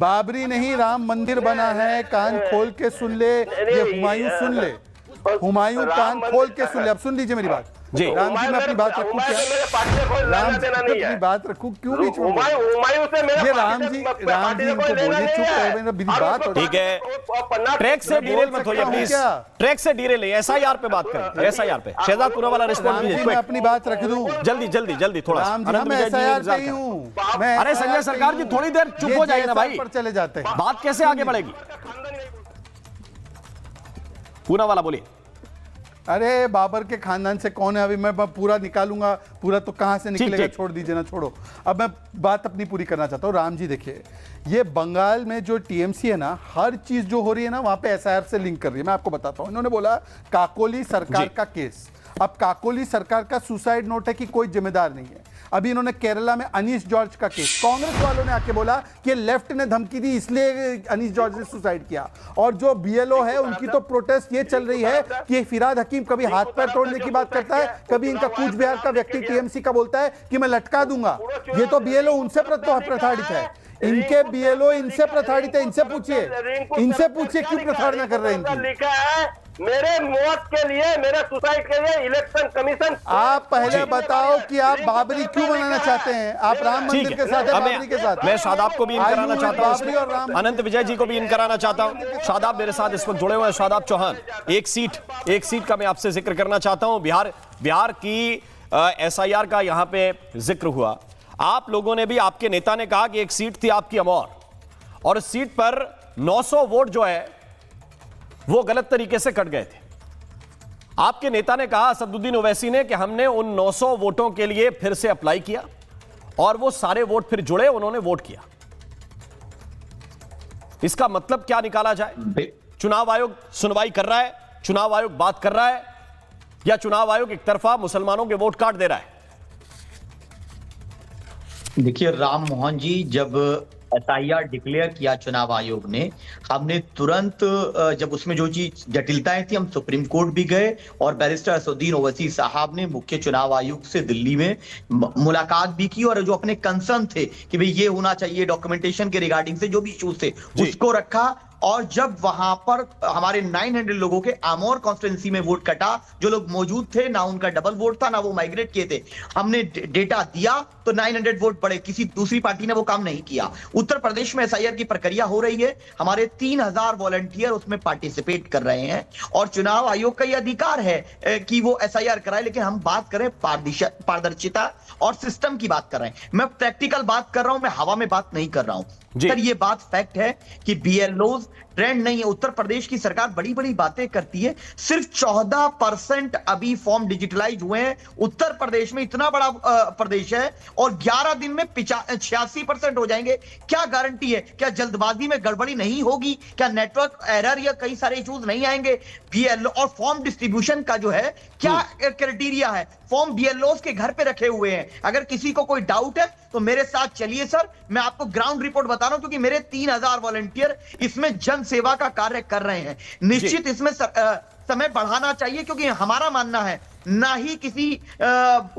बाबरी नहीं, राम मंदिर बना है, कान खोल के सुन ले। ये हुमायूं सुन ले, हुमायूं कान खोल के सुन ले। अब सुन लीजिए मेरी बात जी। राम जी, मैं अपनी बात रखूं क्या? राम जी, अपनी बात रखूं क्यों बीच में? ये राम जी इनको बोलिए चुप रहे, मेरी बात हो। ठीक है, ट्रैक से डीरेल मत होइए प्लीज, ट्रैक से डीरेल नहीं, एसआईआर पे बात करें, एसआईआर पे। शहजादपुरा वाला रिस्पॉन्ड कीजिए, मैं अपनी बात रख दूं जल्दी जल्दी जल्दी थोड़ा। मैं एसआईआर पे ही हूं। अरे संजय सरकार जी थोड़ी देर चुप हो जाइए ना भाई, पर चले जाते हैं, बात कैसे आगे बढ़ेगी? पूना वाला बोलिए। अरे बाबर के खानदान से कौन है? अभी मैं पूरा निकालूंगा, पूरा तो कहां से निकलेगा, छोड़ दीजिए ना, छोड़ो। अब मैं बात अपनी पूरी करना चाहता हूं। राम जी देखिए, ये बंगाल में जो टीएमसी है ना, हर चीज जो हो रही है ना वहां पे एसआईआर से लिंक कर रही है। मैं आपको बताता हूं, इन्होंने बोला काकोली सरकार का केस। अब काकोली सरकार का सुसाइड नोट है कि कोई जिम्मेदार नहीं है। अभी इन्होंने केरला में अनीश जॉर्ज का केस, कांग्रेस वालों ने आके बोला कि लेफ्ट ने धमकी दी इसलिए अनीश जॉर्ज ने सुसाइड किया। और जो बीएलओ है उनकी तो प्रोटेस्ट ये चल रही है कि फिराद हकीम कभी हाथ पैर तोड़ने की बात करता है, कभी इनका कूच बिहार का व्यक्ति टीएमसी का बोलता है कि मैं लटका दूंगा। ये तो बीएलओ उनसे प्रताड़ित है, इनके बीएलओ इनसे प्रताड़ित है। इनसे पूछिए क्यों प्रताड़ना कर रहे हैं इनकी। मेरे मौत के लिए, मेरे सुसाइड के लिए इलेक्शन कमीशन। आप पहले बताओ कि आप बाबरी क्यों बनाना चाहते हैं? आप राम मंदिर के साथ, बाबरी के साथ। मैं शादाब को भी इन कराना चाहता हूं, अनंत विजय जी को भी इन कराना चाहता हूं। शादाब मेरे साथ इस वक्त जुड़े हुए हैं, शादाब चौहान। एक सीट का मैं आपसे जिक्र करना चाहता हूं। बिहार की एसआईआर का यहां पे जिक्र हुआ। आप लोगों ने भी, आपके नेता ने कहा कि एक सीट थी आपकी अमौर, और इस सीट पर 900 वोट जो है वो गलत तरीके से कट गए थे। आपके नेता ने कहा, असदुद्दीन ओवैसी ने, कि हमने उन 900 वोटों के लिए फिर से अप्लाई किया और वो सारे वोट फिर जुड़े, उन्होंने वोट किया। इसका मतलब क्या निकाला जाए? चुनाव आयोग सुनवाई कर रहा है, चुनाव आयोग बात कर रहा है, या चुनाव आयोग एक तरफा मुसलमानों के वोट काट दे रहा है? देखिए राम मोहन जी, जब एसआईआर डिक्लेयर किया चुनाव आयोग ने, हमने तुरंत, जब उसमें जो चीज जटिलताएं थी, हम सुप्रीम कोर्ट भी गए और बैरिस्टर असदुद्दीन ओवैसी साहब ने मुख्य चुनाव आयुक्त से दिल्ली में मुलाकात भी की, और जो अपने कंसर्न थे कि भाई ये होना चाहिए डॉक्यूमेंटेशन के रिगार्डिंग से जो भी इश्यूज थे उसको रखा। और जब वहां पर हमारे 900 लोगों के आमोर कॉन्स्टिट्यूंसी में वोट कटा, जो लोग मौजूद थे, ना उनका डबल वोट था, ना वो माइग्रेट किए थे, हमने डेटा दिया तो 900 वोट पड़े। किसी दूसरी पार्टी ने वो काम नहीं किया। उत्तर प्रदेश में एसआईआर की प्रक्रिया हो रही है, हमारे 3000 वॉलंटियर उसमें पार्टिसिपेट कर रहे हैं, और चुनाव आयोग का यह अधिकार है कि वो एसआईआर कराए। लेकिन हम बात करें पारदर्शिता और सिस्टम की बात कर रहे हैं। मैं प्रैक्टिकल बात कर रहा हूं, मैं हवा में बात नहीं कर रहा हूं। सर ये बात फैक्ट है कि बीएलओज ट्रेंड नहीं है। उत्तर प्रदेश की सरकार बड़ी बड़ी बातें करती है, सिर्फ 14% अभी फॉर्म डिजिटलाइज हुए हैं। उत्तर प्रदेश में इतना बड़ा प्रदेश है, और 11 दिन में 86% हो जाएंगे। क्या गारंटी है? क्या जल्दबाजी में गड़बड़ी नहीं होगी? क्या नेटवर्क एरर या कई सारे इश्यूज नहीं आएंगे? बीएलओ और फॉर्म डिस्ट्रीब्यूशन का जो है क्या क्राइटेरिया है? फॉर्म बीएलओ के घर पे रखे हुए हैं। अगर किसी को कोई डाउट है तो मेरे साथ चलिए सर, मैं आपको ग्राउंड रिपोर्ट बता रहा हूं, क्योंकि मेरे 3000 वॉलंटियर इसमें जन सेवा का कार्य कर रहे हैं। निश्चित इसमें समय बढ़ाना चाहिए, क्योंकि हमारा मानना है ना ही किसी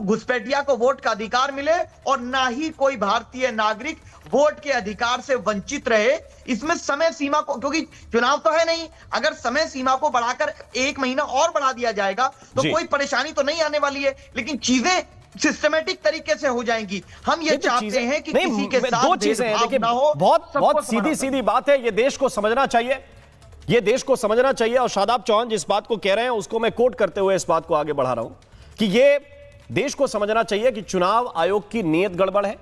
घुसपैठिया को वोट का अधिकार मिले, और ना ही कोई भारतीय नागरिक वोट के अधिकार से वंचित रहे। इसमें समय सीमा को, क्योंकि चुनाव तो है नहीं, अगर समय सीमा को बढ़ाकर 1 महीना और बढ़ा दिया जाएगा तो कोई परेशानी तो नहीं आने वाली है, लेकिन चीजें सिस्टमेटिक तरीके से हो जाएंगी। हम ये चाहते हैं कि किसी के साथ दो चीजें हैं, देखिए बहुत सीधी बात है, ये देश को समझना चाहिए, ये देश को समझना चाहिए। और शादाब चौहान जिस बात को कह रहे हैं उसको मैं कोट करते हुए इस बात को आगे बढ़ा रहा हूं कि ये देश को समझना चाहिए कि चुनाव आयोग की नीयत गड़बड़ है,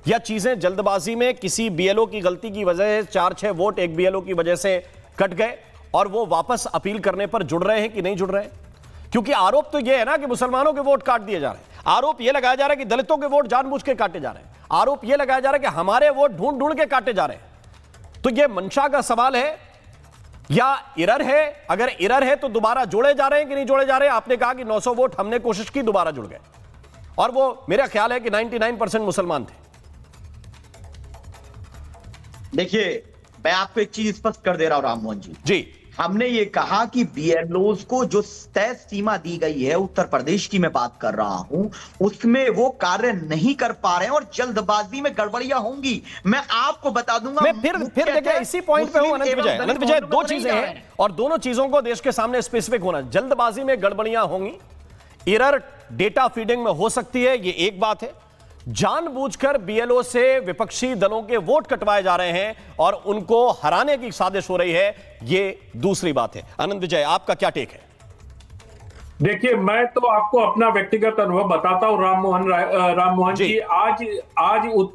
या चीजें जल्दबाजी में किसी बीएलओ की गलती की वजह से 4-6 वोट एक बीएलओ की वजह से कट गए, और वो वापस अपील करने पर जुड़ रहे हैं कि नहीं जुड़ रहे हैं। क्योंकि आरोप तो यह है ना कि मुसलमानों के वोट काट दिए जा रहे हैं, आरोप यह लगाया जा रहा है कि दलितों के वोट जानबूझ के काटे जा रहे हैं, आरोप यह लगाया जा रहा है कि हमारे वोट ढूंढ ढूंढ के काटे जा रहे हैं। तो यह मंशा का सवाल है या इरर है? अगर इरर है तो दोबारा जोड़े जा रहे हैं कि नहीं जोड़े जा रहे हैं? आपने कहा कि 900 वोट हमने कोशिश की, दोबारा जुड़ गए, और वो मेरा ख्याल है कि 99% मुसलमान थे। देखिए मैं आपको एक चीज स्पष्ट कर दे रहा हूं राम मोहन जी, हमने ये कहा कि बीएलओज को जो तय सीमा दी गई है, उत्तर प्रदेश की मैं बात कर रहा हूं, उसमें वो कार्य नहीं कर पा रहे हैं और जल्दबाजी में गड़बड़ियां होंगी। मैं आपको बता दूंगा, मैं फिर देखिए इसी पॉइंट पे हूं अनंत विजय, दो चीजें हैं और दोनों चीजों को देश के सामने स्पेसिफिक होना। जल्दबाजी में गड़बड़ियां होंगी, एरर डेटा फीडिंग में हो सकती है, ये एक बात है। जानबूझकर बीएलओ से विपक्षी दलों के वोट कटवाए जा रहे हैं और उनको हराने की साजिश हो रही है, ये दूसरी बात है। आनंद विजय, आपका क्या टेक है? देखिए, मैं तो आपको अपना व्यक्तिगत अनुभव बताता हूं। राम मोहन जी,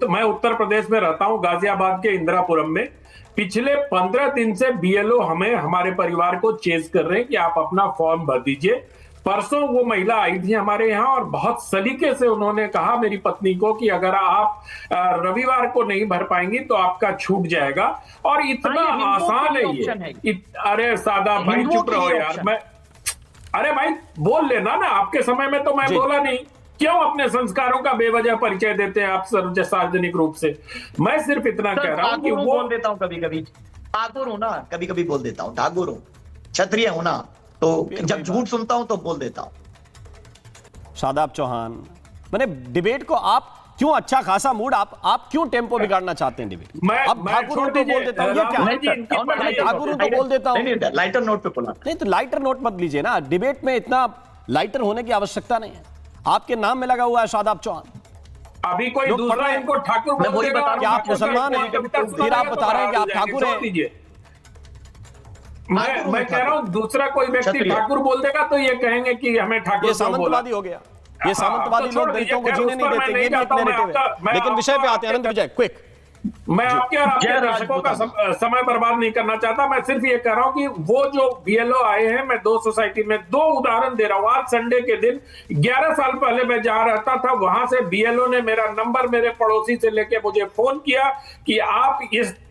मैं उत्तर प्रदेश में रहता हूं, गाजियाबाद के इंदिरापुरम में। पिछले 15 दिन से बीएलओ हमें, हमारे परिवार को चेज कर रहे हैं कि आप अपना फॉर्म भर दीजिए। परसों वो महिला आई थी हमारे यहाँ और बहुत सलीके से उन्होंने कहा मेरी पत्नी को कि अगर आप रविवार को नहीं भर पाएंगी तो आपका छूट जाएगा। और इतना आसान है ये। अरे सादा भाई चुप रहो यार। अरे भाई बोल लेना ना, आपके समय में तो मैं बोला नहीं। क्यों अपने संस्कारों का बेवजह परिचय देते हैं आप सार्वजनिक रूप से? मैं सिर्फ इतना कह रहा हूँ कि वो बोल देता हूँ कभी कभी, ठाकुर हूं ना, कभी कभी बोल देता हूँ, ठाकुर हूँ, क्षत्रिय हूं ना, तो जब झूठ सुनता हूं तो बोल देता हूं। शादाब चौहान, मैंने डिबेट को आप क्यों अच्छा खासा मूड, आप क्यों टेम्पो बिगाड़ना चाहते हैं डिबेट? अब ठाकुर तो बोल देता हूं, ये क्या ठाकुर तो बोल देता हूं, लाइटर नोट पे बोला नहीं तो लाइटर नोट मत लीजिए ना, डिबेट में इतना लाइटर होने की आवश्यकता नहीं है। आपके नाम में लगा हुआ है शादाब चौहान। अभी कोई दूसरा इनको ठाकुर बोल देगा। क्या आप मुसलमान हैं? फिर आप बता रहे हैं कि आप ठाकुर हैं। मैं कह रहा हूं दूसरा कोई व्यक्ति ठाकुर बोल देगा तो ये कहेंगे कि हमें ठाकुर, ये सामंतवादी हो गया। ये सामंतवादी लोग दलितों को जीने नहीं देते, ये भी एक नैरेटिव है। लेकिन विषय पे आते हैं अनंत विजय, क्विक। मैं आपके और आपके दर्शकों का समय बर्बाद नहीं करना चाहता। मैं सिर्फ ये कह रहा हूं कि वो जो बीएलओ आए हैं, मैं 2 सोसाइटी में 2 उदाहरण दे रहा हूं। आज संडे के दिन 11 साल पहले मैं जहां रहता था वहां से बीएलओ ने मेरा नंबर मेरे पड़ोसी से लेके मुझे फोन किया कि आप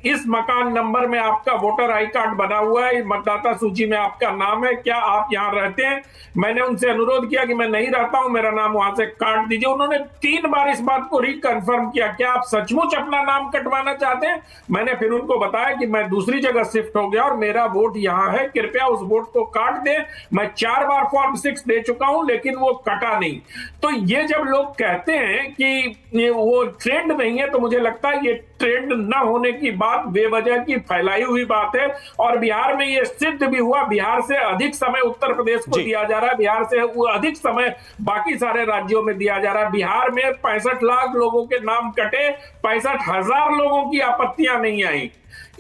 इस मकान नंबर में आपका वोटर आई कार्ड बना हुआ है, मतदाता सूची में आपका नाम है, क्या आप यहाँ रहते हैं? मैंने उनसे अनुरोध किया कि मैं नहीं रहता हूं, मेरा नाम वहां से काट दीजिए। उन्होंने 3 बार इस बात को रिकन्फर्म किया, क्या आप सचमुच अपना नाम कटवाना चाहते हैं? मैंने फिर उनको बताया कि मैं दूसरी जगह शिफ्ट हो गया और मेरा वोट यहाँ है, कृपया उस वोट को काट दें। मैं 4 बार फॉर्म 6 दे चुका हूं लेकिन वो कटा नहीं। तो ये जब लोग कहते हैं कि वो ट्रेंड नहीं है, तो मुझे लगता है ये ट्रेंड न होने की बात बेवजह की फैलाई हुई बात है। और बिहार में ये सिद्ध भी हुआ, बिहार से अधिक समय उत्तर प्रदेश को दिया जा रहा है, बिहार से अधिक समय बाकी सारे राज्यों में दिया जा रहा है। बिहार में 65 लाख लोगों के नाम कटे, 65,000 लोगों की आपत्तियां नहीं आई।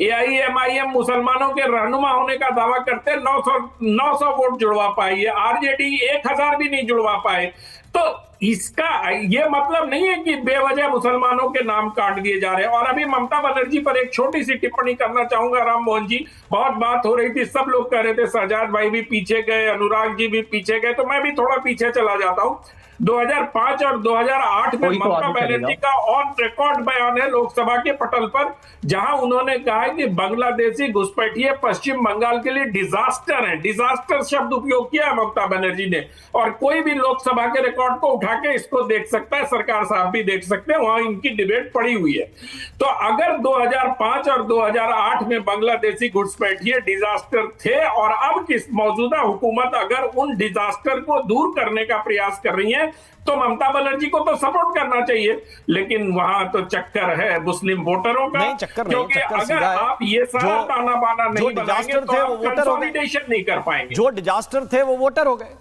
AIMIM मुसलमानों के रहनुमा होने का दावा करते 900 वोट जुड़वा पाई है, आरजेडी 1000 भी नहीं जुड़वा पाए। तो इसका ये मतलब नहीं है कि बेवजह मुसलमानों के नाम काट दिए जा रहे हैं। और अभी ममता बनर्जी पर एक छोटी सी टिप्पणी करना चाहूंगा राम मोहन जी। बहुत बात हो रही थी, सब लोग कह रहे थे शहजाद भाई भी पीछे गए, अनुराग जी भी पीछे गए, तो मैं भी थोड़ा पीछे चला जाता हूं। 2005 और 2008 में ममता बनर्जी का ऑन रिकॉर्ड बयान है लोकसभा के पटल पर, जहां उन्होंने कहा है कि बांग्लादेशी घुसपैठिए पश्चिम बंगाल के लिए डिजास्टर है। डिजास्टर शब्द उपयोग किया है ममता बनर्जी ने। और कोई भी लोकसभा के रिकॉर्ड को उठा के इसको देख सकता है, सरकार साहब भी देख सकते हैं, वहां इनकी डिबेट पड़ी हुई है। तो अगर 2005 और 2008 में बांग्लादेशी घुसपैठिए डिजास्टर थे और अब किस मौजूदा हुकूमत अगर उन डिजास्टर को दूर करने का प्रयास कर रही है, तो ममता बनर्जी को तो सपोर्ट करना चाहिए। लेकिन वहां तो चक्कर है मुस्लिम वोटरों का, नहीं, चक्कर नहीं, क्योंकि चक्कर अगर सीधा है। आप ये सारा ताना बाना नहीं बनाएंगे डिजास्टर तो थे आप वो वोटर हो गए, कंसोलिडेशन नहीं कर पाएंगे। जो डिजास्टर थे वो वोटर हो गए।